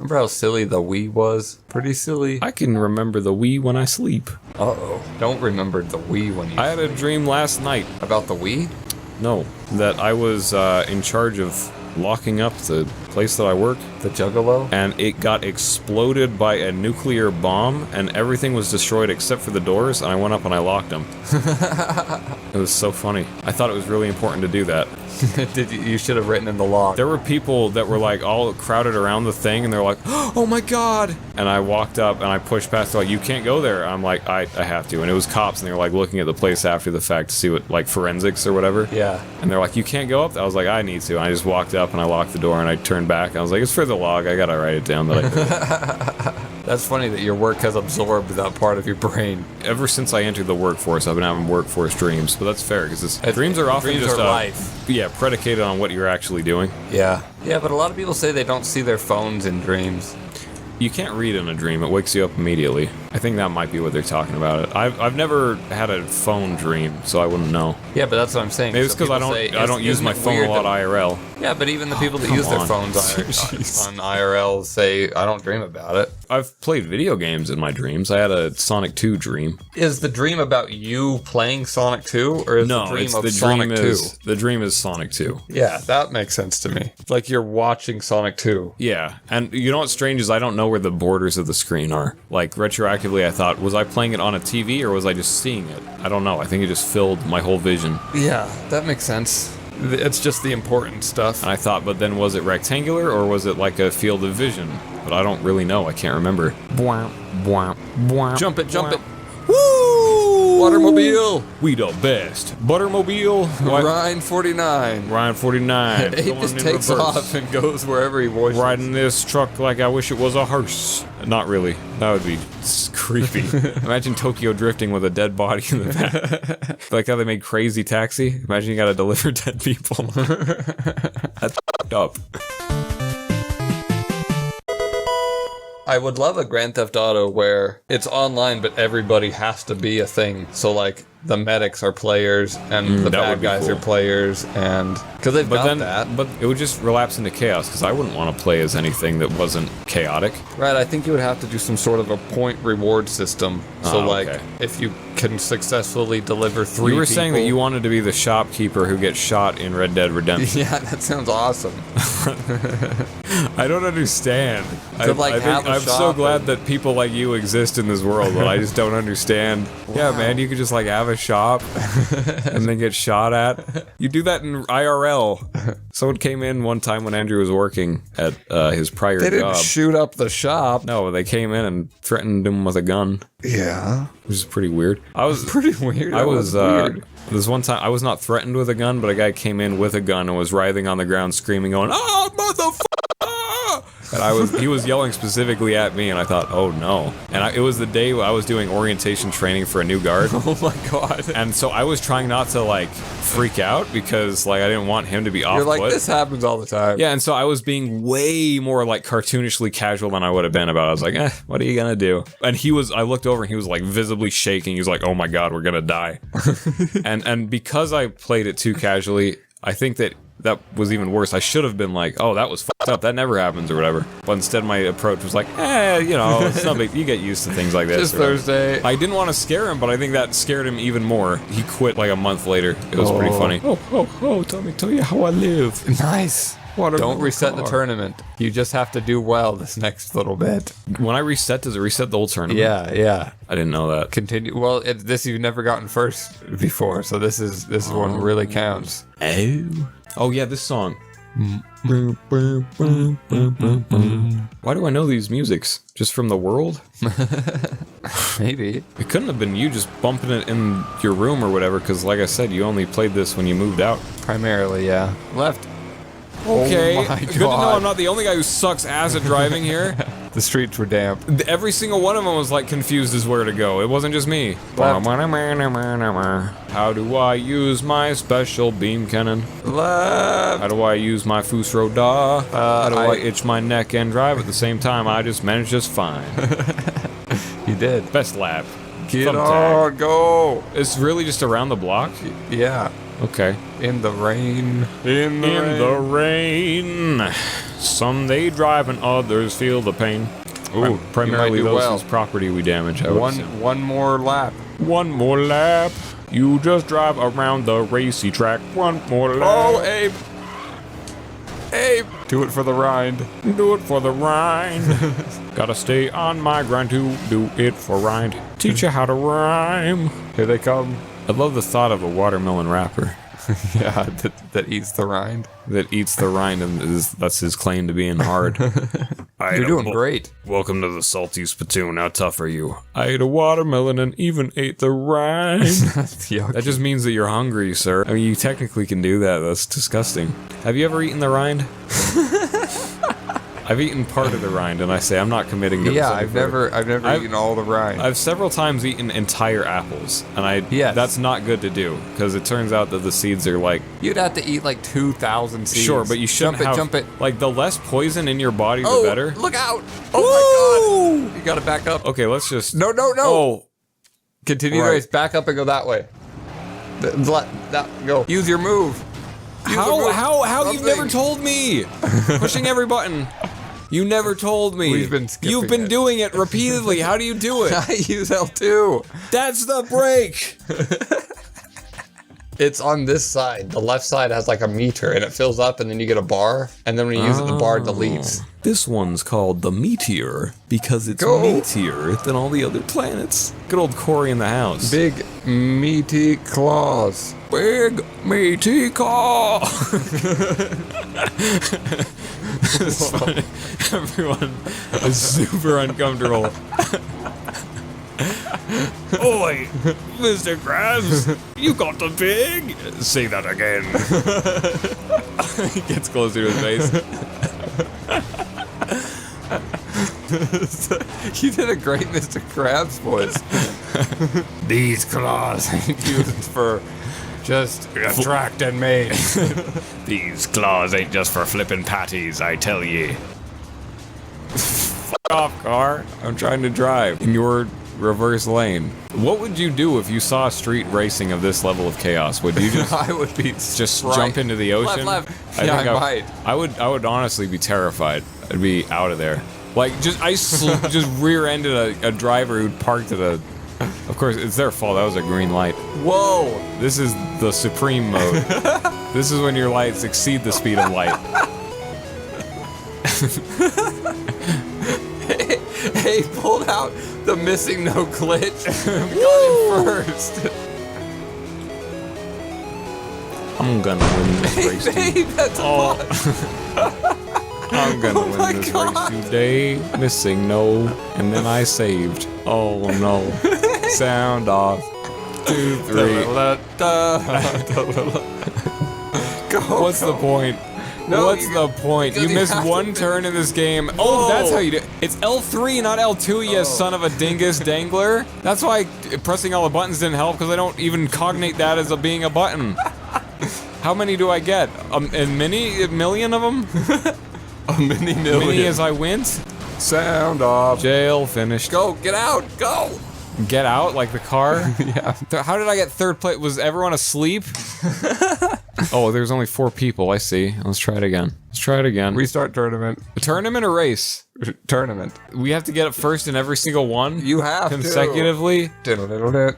Remember how silly the Wii was? Pretty silly. I can remember the Wii when I sleep. Uh-oh. Don't remember the Wii when you I had a dream last night. About the Wii? No, that I was in charge of locking up the place that I work. The Juggalo? And it got exploded by a nuclear bomb, and everything was destroyed except for the doors, and I went up and I locked them. It was so funny. I thought it was really important to do that. You should have written in the log. There were people that were like all crowded around the thing, and they're like, "Oh my god!" And I walked up and I pushed past, like, "You can't go there." I'm like, I have to. And it was cops, and they were like looking at the place after the fact to see what, like, forensics or whatever. Yeah. And they're like, "You can't go up." I was like, "I need to." And I just walked up and I locked the door and I turned back. And I was like, "It's for the log. I gotta write it down." That I did. That's funny that your work has absorbed that part of your brain. Ever since I entered the workforce, I've been having workforce dreams, but that's fair because dreams are often just life. Yeah, predicated on what you're actually doing. Yeah. Yeah, but a lot of people say they don't see their phones in dreams. You can't read in a dream, it wakes you up immediately. I think that might be what they're talking about. I've never had a phone dream, so I wouldn't know. Yeah, but that's what I'm saying. Maybe it's because I don't use my phone a lot IRL. Yeah, but even the people that use their phones on IRL say, I don't dream about it. I've played video games in my dreams. I had a Sonic 2 dream. Is the dream about you playing Sonic 2, or is the dream of Sonic 2? The dream is Sonic 2. Yeah, that makes sense to me. It's like you're watching Sonic 2. Yeah, and you know what's strange is I don't know where the borders of the screen are. Like, retroactively I thought, was I playing it on a TV or was I just seeing it? I don't know. I think it just filled my whole vision. Yeah, that makes sense. It's just the important stuff. And I thought, but then was it rectangular or was it like a field of vision? But I don't really know. I can't remember. Jump it, jump it. Woo! Watermobile. We the best. Buttermobile. Ryan 49. Ryan 49. He just takes off and goes wherever he wishes. Riding this truck like I wish it was a hearse. Not really. That would be creepy. Imagine Tokyo drifting with a dead body in the back. Like how they made Crazy Taxi. Imagine you gotta deliver dead people. That's fucked up. I would love a Grand Theft Auto where it's online, but everybody has to be a thing. So, like, the medics are players, and the bad guys are players, and... Because they've done that. But it would just relapse into chaos, because I wouldn't want to play as anything that wasn't chaotic. Right, I think you would have to do some sort of a point reward system. So, like, if you can successfully deliver 3 people... You were saying that you wanted to be the shopkeeper who gets shot in Red Dead Redemption. Yeah, that sounds awesome. I don't understand. I'm so glad that people like you exist in this world, but I just don't understand. Wow. Yeah, man, you could just, like, have a shop and then get shot at. You do that in IRL. Someone came in one time when Andrew was working at his prior job. They didn't shoot up the shop. No, they came in and threatened him with a gun. Yeah. Which is pretty weird. Pretty weird. There's one time I was not threatened with a gun, but a guy came in with a gun and was writhing on the ground screaming, going, "Oh, motherfucker!" And he was yelling specifically at me, and I thought, oh no. And it was the day I was doing orientation training for a new guard. Oh my god. And so I was trying not to, like, freak out, because, like, I didn't want him to be off put. You're like, this happens all the time. Yeah, and so I was being way more, like, cartoonishly casual than I would have been about it. I was like, what are you gonna do? And I looked over and he was, like, visibly shaking. He was like, oh my god, we're gonna die. and because I played it too casually, I think that was even worse. I should have been like, oh, that was fucked up, that never happens, or whatever. But instead my approach was like, you know, it's not big, you get used to things like this. Just Thursday. I didn't want to scare him, but I think that scared him even more. He quit like a month later. It was pretty funny. Tell me how I live. Nice. Don't reset the tournament. You just have to do well this next little bit. When I reset, does it reset the whole tournament? Yeah. I didn't know that. Continue. Well, this you've never gotten first before, so this is one really counts. Oh yeah, this song. Why do I know these musics? Just from the world? Maybe. It couldn't have been you just bumping it in your room or whatever, because like I said, you only played this when you moved out. Primarily, yeah. Left. Okay, oh my God. Good to know I'm not the only guy who sucks ass at driving here. The streets were damp. Every single one of them was like confused as where to go. It wasn't just me. Left. How do I use my special beam cannon? Left. How do I use my Fusro Da? How do I itch my neck and drive at the same time? I just managed just fine. You did. Best lap. Get on, go. It's really just around the block? Yeah. Okay. In the rain. In the rain. Some they drive and others feel the pain. Ooh, primarily those whose property we damage. One more lap. One more lap. You just drive around the racy track. One more lap. Oh, Abe. Abe. Do it for the rind. Do it for the rind. Gotta stay on my grind to do it for rind. Teach you how to rhyme. Here they come. I love the thought of a watermelon rapper. Yeah, that eats the rind. That eats the rind, and that's his claim to being hard. You're doing great. Welcome to the salty spittoon. How tough are you? I ate a watermelon and even ate the rind. That just means that you're hungry, sir. I mean, you technically can do that. That's disgusting. Have you ever eaten the rind? I've eaten part of the rind, and I say I'm not committing to this. Yeah, I've never eaten all the rind. I've several times eaten entire apples, and that's not good to do, because it turns out that the seeds are like... You'd have to eat like 2,000 seeds. Sure, but you shouldn't have... Jump it. Like, the less poison in your body, the better. Look out! Oh my god! You gotta back up. Okay, let's just... No! Oh! Continue the race. Back up and go that way. Go. Use your move. How you've never told me? Pushing every button. You never told me. We've been skipping You've been doing it repeatedly. How do you do it? I use L2. That's the break. It's on this side. The left side has like a meter, and it fills up, and then you get a bar, and then when you use it, the bar deletes. This one's called the Meteor because it's meatier than all the other planets. Good old Corey in the house. Big meaty claws. Big meaty claw. It's funny. Everyone is super uncomfortable. Oi, Mr. Krabs, you got the pig? Say that again. He gets closer to his face. You did a great Mr. Krabs voice. These claws ain't used for just attracting me. These claws ain't just for flipping patties, I tell ye. Fuck off, car. I'm trying to drive in your reverse lane. What would you do if you saw street racing of this level of chaos? Would you just... I would be just jump into the ocean? Left. I might. I would honestly be terrified. I'd be out of there. Like, just rear-ended a driver who'd parked at a... Of course, it's their fault. That was a green light. Whoa! This is the supreme mode. This is when your lights exceed the speed of light. Hey, pulled out the MissingNo glitch. Got it first. I'm gonna win this race. Babe, that's I'm gonna win this race today. MissingNo, and then I saved. Oh no! Sound off. 2, 3. Go. What's the point? No, what's the point? You missed one turn in this game. Oh, that's how you do it. It's L3, not L2, you son of a dingus dangler. That's why pressing all the buttons didn't help, because I don't even cognate that as being a button. How many do I get? A million of them? A million. Many as I went? Sound off. Jail finished. Go, get out, go. Get out, like the car? Yeah. How did I get third place? Was everyone asleep? Oh, there's only 4 people. I see. Let's try it again. Restart tournament. A tournament or race? Tournament. We have to get it first in every single one? You have consecutively?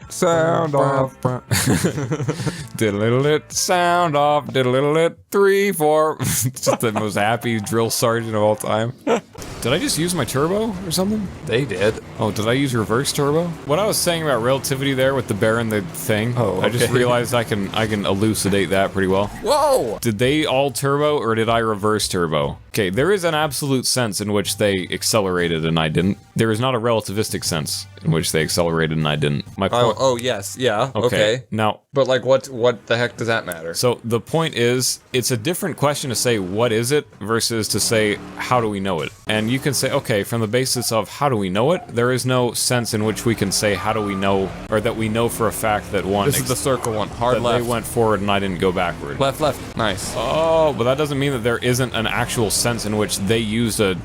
Sound off. Sound off. 3, 4. Just the most happy drill sergeant of all time. Did I just use my turbo or something? They did. Oh, did I use reverse turbo? What I was saying about relativity there with the bear and the thing, okay. I just realized I can elucidate that pretty well. Whoa! Did they all turbo or did I reverse turbo? Okay, there is an absolute sense in which they accelerated and I didn't. There is not a relativistic sense in which they accelerated and I didn't. My point. Oh yes, yeah. Okay. Now, but like, what the heck does that matter? So the point is, it's a different question to say what is it versus to say how do we know it. And you can say, okay, from the basis of how do we know it, there is no sense in which we can say how do we know, or that we know for a fact that one. This is the circle one. Hard left. They went forward and I didn't go backward. Left. Nice. Oh, but that doesn't mean that there isn't an actual sense in which they used a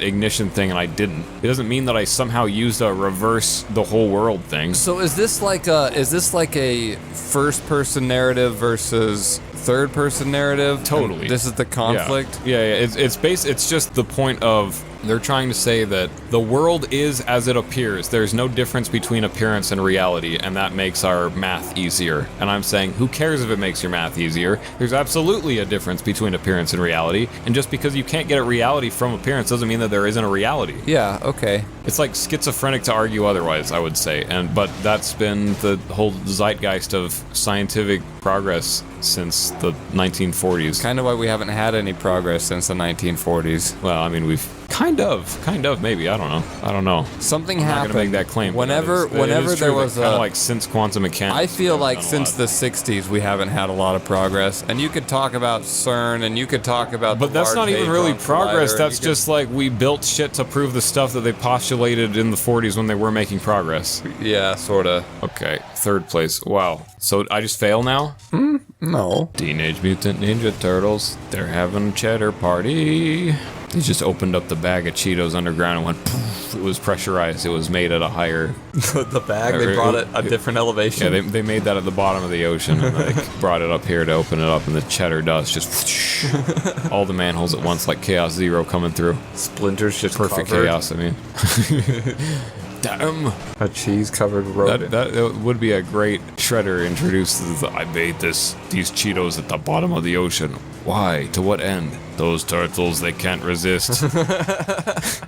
ignition thing and I didn't. It doesn't mean that I somehow used a reverse the whole world thing. So is this like a first person narrative versus third-person narrative. Totally. This is the conflict. Yeah. It's just the point of they're trying to say that the world is as it appears. There's no difference between appearance and reality, and that makes our math easier. And I'm saying, who cares if it makes your math easier? There's absolutely a difference between appearance and reality, and just because you can't get a reality from appearance doesn't mean that there isn't a reality. Yeah, okay. It's like schizophrenic to argue otherwise, I would say. But that's been the whole zeitgeist of scientific progress since the 1940s. Kind of why we haven't had any progress since the 1940s. Well, I mean, we've kind of, maybe. I don't know. Something I'm happened. not gonna make that claim. Whenever there was kind of like since quantum mechanics. I feel like since the 60s we haven't had a lot of progress. And you could talk about CERN, and you could talk about. But that's not even really progress. That's just like we built shit to prove the stuff that they postulated in the 40s when they were making progress. Yeah, sorta. Okay, third place. Wow. So I just fail now? No. Teenage Mutant Ninja Turtles. They're having a cheddar party. He just opened up the bag of Cheetos underground and went poof. It was pressurized. It was made at a higher... the bag? They brought it a different elevation? Yeah, they made that at the bottom of the ocean and like brought it up here to open it up, and the cheddar dust just... whoosh, all the manholes at once, like Chaos Zero coming through. Splinters just Perfect covered. chaos, I mean. Damn. A cheese-covered rodent. That would be a great Shredder introduces I made these Cheetos at the bottom of the ocean. Why? To what end? Those turtles, they can't resist. The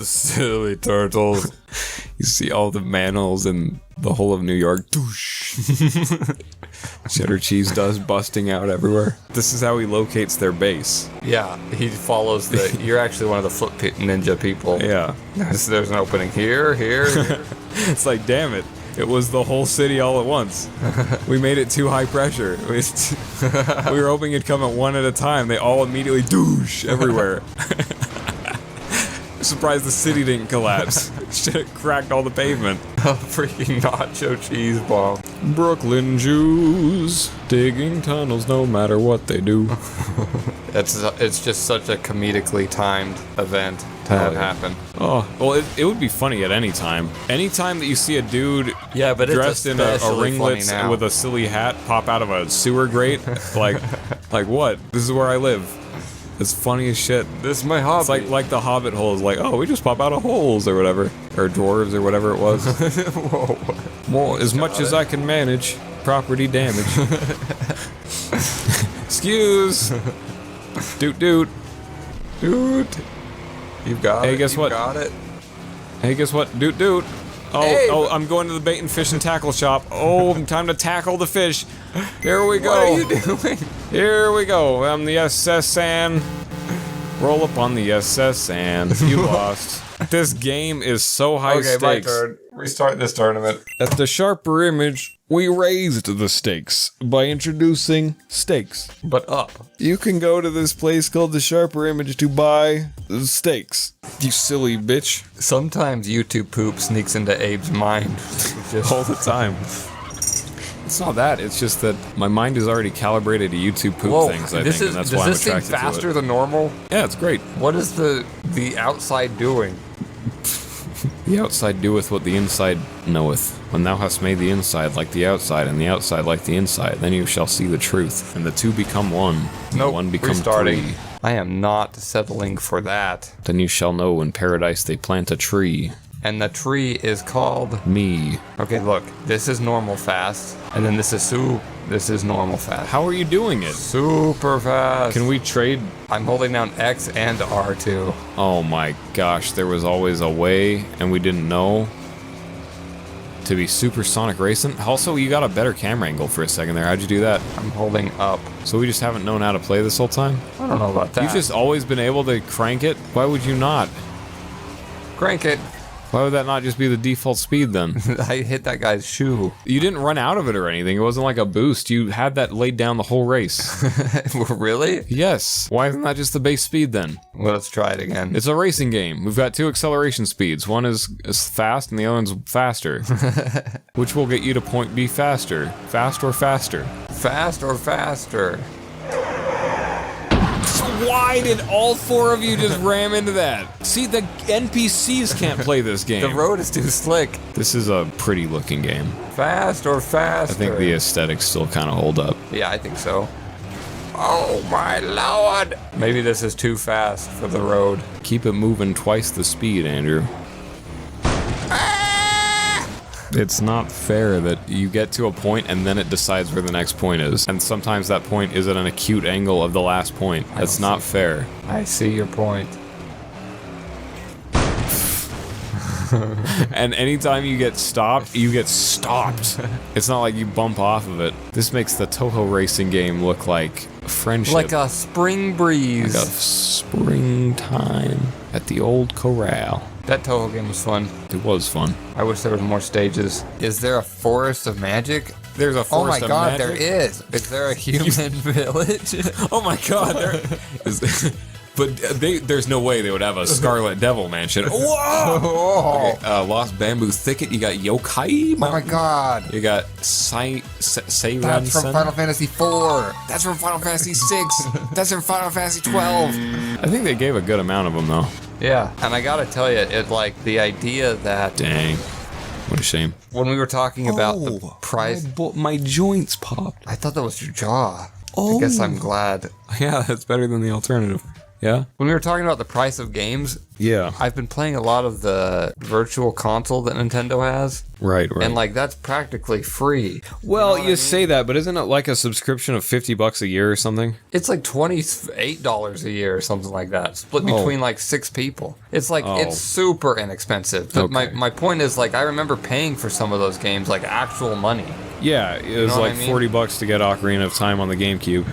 silly turtles. You see all the manholes in the whole of New York. Doosh. Cheddar cheese dust busting out everywhere. This is how he locates their base. Yeah, he follows the... You're actually one of the foot ninja people. Yeah. There's an opening here. It's like, damn it. It was the whole city all at once. We made it too high pressure. We were hoping it'd come at one at a time. They all immediately douche everywhere. Surprised the city didn't collapse. Should have cracked all the pavement. A freaking nacho cheese bomb. Brooklyn Jews digging tunnels no matter what they do. It's just such a comedically timed event to have happen. Oh, well, it would be funny at any time. Any time that you see a dude but dressed in a especially ringlet funny now. with a silly hat pop out of a sewer grate, like what? This is where I live. It's funny as shit. This is my hobby. It's like the Hobbit holes, like, oh, we just pop out of holes or whatever. Or dwarves or whatever it was. Whoa. More, as much as I can manage. Property damage. Excuse. Doot doot. Dude. You got it. Hey, guess what? Got it. Hey, guess what? Doot doot. Oh, Hey, I'm going to the bait and fish and tackle shop. Oh, time to tackle the fish. Here we go. What are you doing? Here we go. I'm the SS and roll up on the SS and you lost. This game is so high stakes. Okay, my turn. Restart this tournament. At the Sharper Image, we raised the stakes by introducing stakes. But up. You can go to this place called the Sharper Image to buy steaks. You silly bitch. Sometimes YouTube poop sneaks into Abe's mind. Just All the time. It's not that, it's just that my mind is already calibrated to YouTube poop things, I think, and that's why I'm does this seem attracted to faster it. than normal? Yeah, it's great. What is the outside doing? The outside doeth what the inside knoweth. When thou hast made the inside like the outside, and the outside like the inside, then you shall see the truth, and the two become one. And Nope, the one becomes restarting. three. I am not settling for that. Then you shall know in paradise they plant a tree. And the tree is called... Me. Okay, look. This is normal fast. And then this is normal fast. How are you doing it? Super fast. Can we trade? I'm holding down X and R2. Oh my gosh, there was always a way, and we didn't know. To be supersonic racing. Also, you got a better camera angle for a second there. How'd you do that? I'm holding up. So we just haven't known how to play this whole time? I don't know about that. You've just always been able to crank it? Why would you not? Crank it. Why would that not just be the default speed then? I hit that guy's shoe. You didn't run out of it or anything. It wasn't like a boost. You had that laid down the whole race. Really? Yes. Why isn't that just the base speed then? Well, let's try it again. It's a racing game. We've got two acceleration speeds. One is fast and the other one's faster. Which will get you to point B faster. Fast or faster? Fast or faster? Why did all 4 of you just ram into that? See, the NPCs can't play this game. The road is too slick. This is a pretty looking game. Fast or faster? I think the aesthetics still kind of hold up. Yeah, I think so. Oh my lord! Maybe this is too fast for the road. Keep it moving twice the speed, Andrew. It's not fair that you get to a point and then it decides where the next point is. And sometimes that point is at an acute angle of the last point. That's not fair. I see your point. And anytime you get stopped, you get stopped. It's not like you bump off of it. This makes the Toho racing game look like friendship. Like a spring breeze. Like a springtime at the old corral. That Toho game was fun. It was fun. I wish there was more stages. Is there a forest of magic? There's a forest of magic? Oh my god, there is. Is there a human village? Oh my god, there is. But there's no way they would have a Scarlet Devil mansion. Whoa! Okay, Lost Bamboo Thicket. You got Yokai. Oh my god. You got Seiran. That's from Final Fantasy IV. That's from Final Fantasy VI. That's from Final Fantasy 12. I think they gave a good amount of them though. Yeah, and I gotta tell you, it like the idea that. Dang. What a shame. When we were talking about the price. My joints popped. I thought that was your jaw. I guess I'm glad. Yeah, that's better than the alternative. Yeah? When we were talking about the price of games, yeah, I've been playing a lot of the virtual console that Nintendo has. Right. And like that's practically free. Well, you say that, but isn't it like a subscription of $50 a year or something? It's like $28 a year or something like that, split between like 6 people. It's like it's super inexpensive. But my point is like I remember paying for some of those games like actual money. Yeah, it was like $40 to get Ocarina of Time on the GameCube.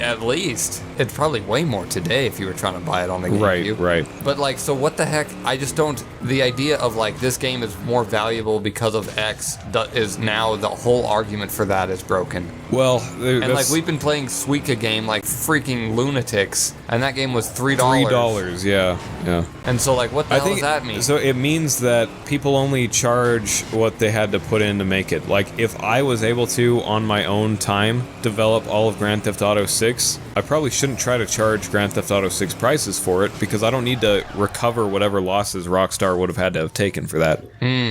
At least. It's probably way more today if you were trying to buy it on the GameCube. Right. But like, so what the heck? I just don't. The idea of like this game is more valuable because of X is now the whole argument for that is broken. Well, and like we've been playing Suika game like freaking lunatics, and that game was $3. $3, yeah. And so like, what the hell does that mean? So it means that people only charge what they had to put in to make it. Like if I was able to on my own time develop all of Grand Theft Auto 6, I probably shouldn't try to charge Grand Theft Auto 6 prices for it because I don't need to recover whatever losses Rockstar would have had to have taken for that.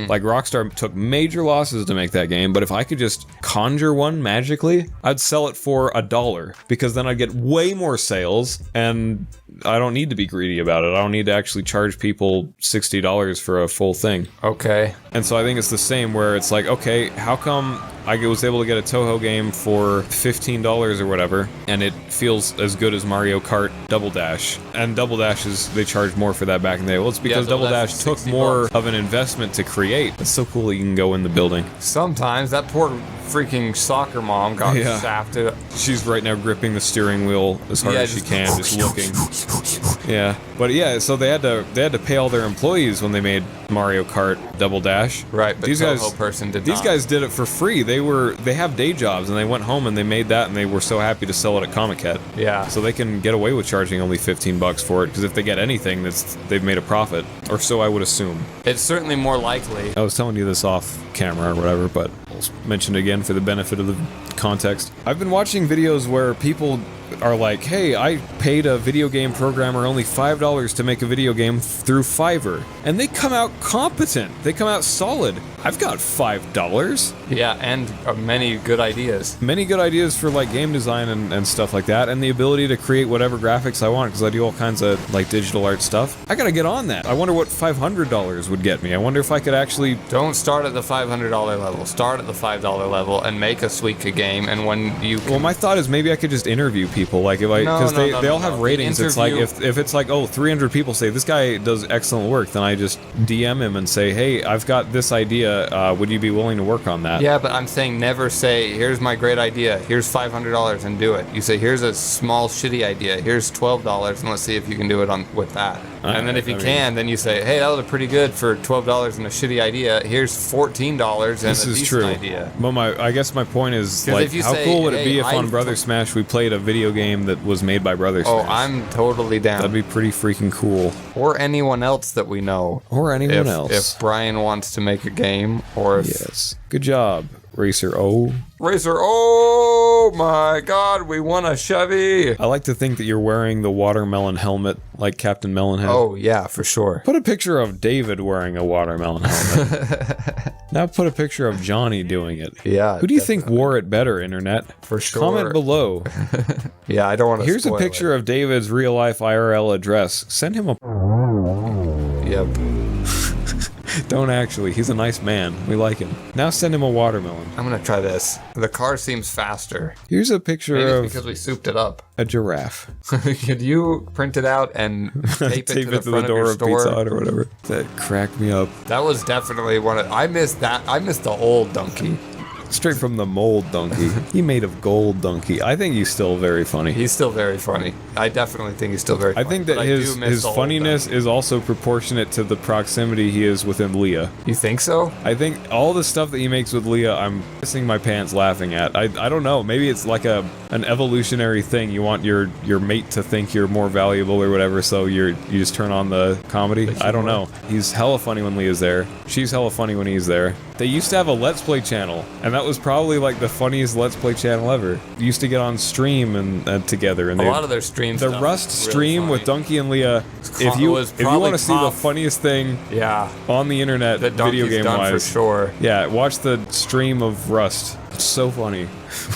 Like Rockstar took major losses to make that game, but if I could just conjure one magically, I'd sell it for $1 because then I'd get way more sales and I don't need to be greedy about it. I don't need to actually charge people $60 for a full thing. Okay. And so I think it's the same where it's like, okay, how come I was able to get a Toho game for $15 or whatever, and it feels as good as Mario Kart Double Dash. And Double Dash they charged more for that back in the day. Well, it's because Double Dash took more of an investment to create. It's so cool that you can go in the building. Sometimes that poor freaking soccer mom got shafted. She's right now gripping the steering wheel as hard as she can, just looking. Yeah, but yeah, so they had to pay all their employees when they made Mario Kart Double Dash. Right, but these guys did it for free. They have day jobs and they went home and they made that and they were so happy to sell it at Comic-Con. Yeah. So they can get away with charging only $15 for it because if they get anything, they've made a profit, or so I would assume. It's certainly more likely. I was telling you this off camera or whatever, but I'll mention it again for the benefit of the context. I've been watching videos where people are like, hey, I paid a video game programmer only $5 to make a video game through Fiverr, and they come out competent. They come out solid. I've got $5. Yeah, and many good ideas. Many good ideas for like game design and stuff like that, and the ability to create whatever graphics I want because I do all kinds of like digital art stuff. I gotta get on that. I wonder what $500 would get me. I wonder if I could actually... Don't start at the $500 level. Start at the $5 level and make a Suika game, and when you can... Well, my thought is maybe I could just interview people, like if I... Because they all have ratings. It's like, if it's like, oh, 300 people say, this guy does excellent work, then I just DM him and say, hey, I've got this idea, would you be willing to work on that? Yeah, but I'm saying never say, here's my great idea, here's $500 and do it. You say, here's a small shitty idea, here's $12 and let's see if you can do it with that. And then if you can, then you say, hey, that was pretty good for $12 and a shitty idea, here's $14 and a decent idea. But I guess my point is, like, how cool would it be if on Brother Smash we played a video game that was made by Brother Smash? Oh, I'm totally down. That'd be pretty freaking cool. Or anyone else that we know. Or anyone else. If Brian wants to make a game, or if... Yes. Good job. Racer O. Racer, oh my god, we won a Chevy! I like to think that you're wearing the watermelon helmet like Captain Melon had. Oh, yeah, for sure. Put a picture of David wearing a watermelon helmet. Now put a picture of Johnny doing it. Yeah. Who do you think wore it better, internet? For sure. Comment below. Yeah, I don't want to Here's a picture of David's real-life IRL address. Send him a... Yep. Don't actually. He's a nice man. We like him. Now send him a watermelon. I'm gonna try this. The car seems faster. Here's a picture Maybe of it's because we souped it up. a giraffe. Could you print it out and tape it to the door of Pizza your Hut store? or whatever. That cracked me up. That was definitely one of... I missed that. I missed the old donkey. Straight from the mold donkey. He made of gold donkey. I think he's still very funny. He's still very funny. I definitely think he's still very funny. I think that his funniness is also proportionate to the proximity he is within Leah. You think so? I think all the stuff that he makes with Leah, I'm pissing my pants laughing at. I don't know. Maybe it's like an evolutionary thing. You want your mate to think you're more valuable or whatever, so you just turn on the comedy. I don't know. He's hella funny when Leah's there. She's hella funny when he's there. They used to have a Let's Play channel, and that was probably like the funniest Let's Play channel ever. They used to get on stream and together. And a lot of their streams. The Rust stream really with Donkey and Leah. If you want to see the funniest thing, on the internet, that video game wise, for sure. Yeah, watch the stream of Rust. It's so funny.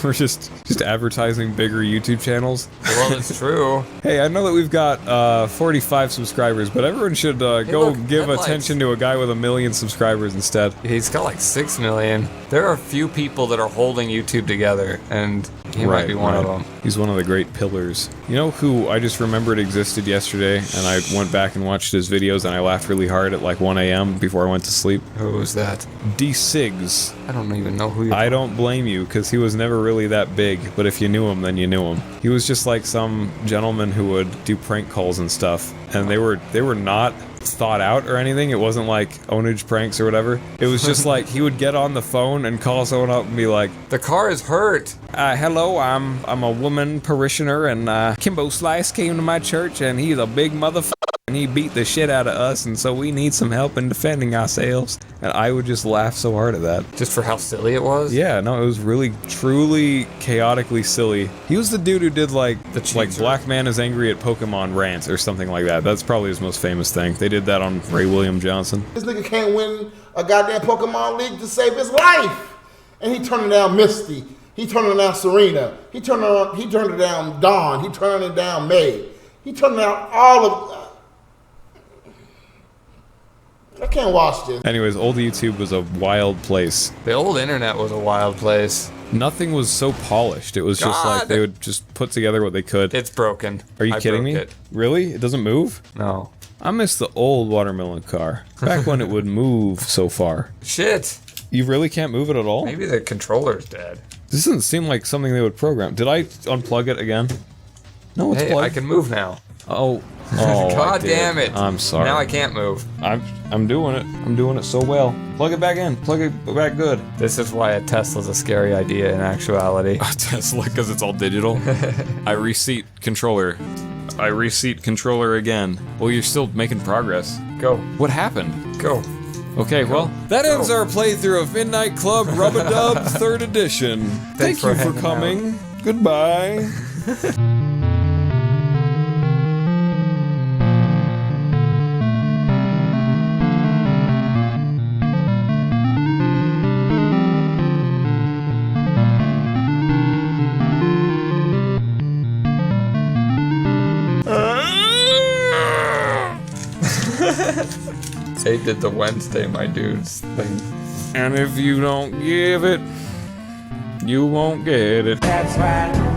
We're just advertising bigger YouTube channels. Well, it's true. Hey, I know that we've got 45 subscribers, but everyone should go give attention to a guy with 1 million subscribers instead. He's got like 6 million. There are a few people that are holding YouTube together, and he might be one of them. He's one of the great pillars. You know who I just remembered existed yesterday, and I went back and watched his videos, and I laughed really hard at like 1 a.m. before I went to sleep? Who was that? 𝙩𝙝𝙞𝙨. I don't even know who you are. I don't blame you, because he was never really that big, but if you knew him, then you knew him. He was just like some gentleman who would do prank calls and stuff, and they were not thought out or anything. It wasn't like 𝙩𝙤𝙞𝙨 pranks or whatever. It was just like he would get on the phone and call someone up and be like, "The car is hurt. Hello, I'm a woman parishioner, and Kimbo Slice came to my church, and he's a big motherfucker, and he beat the shit out of us, and so we need some help in defending ourselves." And I would just laugh so hard at that. Just for how silly it was? Yeah, no, it was really, truly, chaotically silly. He was the dude who did like Black Man is Angry at Pokemon rants or something like that. That's probably his most famous thing. They did that on Ray William Johnson. This nigga can't win a goddamn Pokemon League to save his life. And he turned down Misty. He turned down Serena. He turned it down Dawn. He turned it down May. He turned down all of... I can't watch this. Anyways, old YouTube was a wild place. The old internet was a wild place. Nothing was so polished. It was just like they would just put together what they could. It's broken. Are you kidding me? Really? It doesn't move? No. I miss the old watermelon car. Back when it would move so far. Shit. You really can't move it at all? Maybe the controller's dead. This doesn't seem like something they would program. Did I unplug it again? No, it's plugged. I can move now. Oh. God damn it. I'm sorry. Now I can't move. I'm doing it. I'm doing it so well. Plug it back in. Plug it back good. This is why a Tesla's a scary idea in actuality. A Tesla, because it's all digital? I reseat controller. I reseat controller again. Well, you're still making progress. Go. What happened? Go. Okay, well, that ends our playthrough of Midnight Club Rub-a-Dub 3rd edition. Thank you for coming. Goodbye. They did the Wednesday, my dudes thing. And if you don't give it, you won't get it. That's right.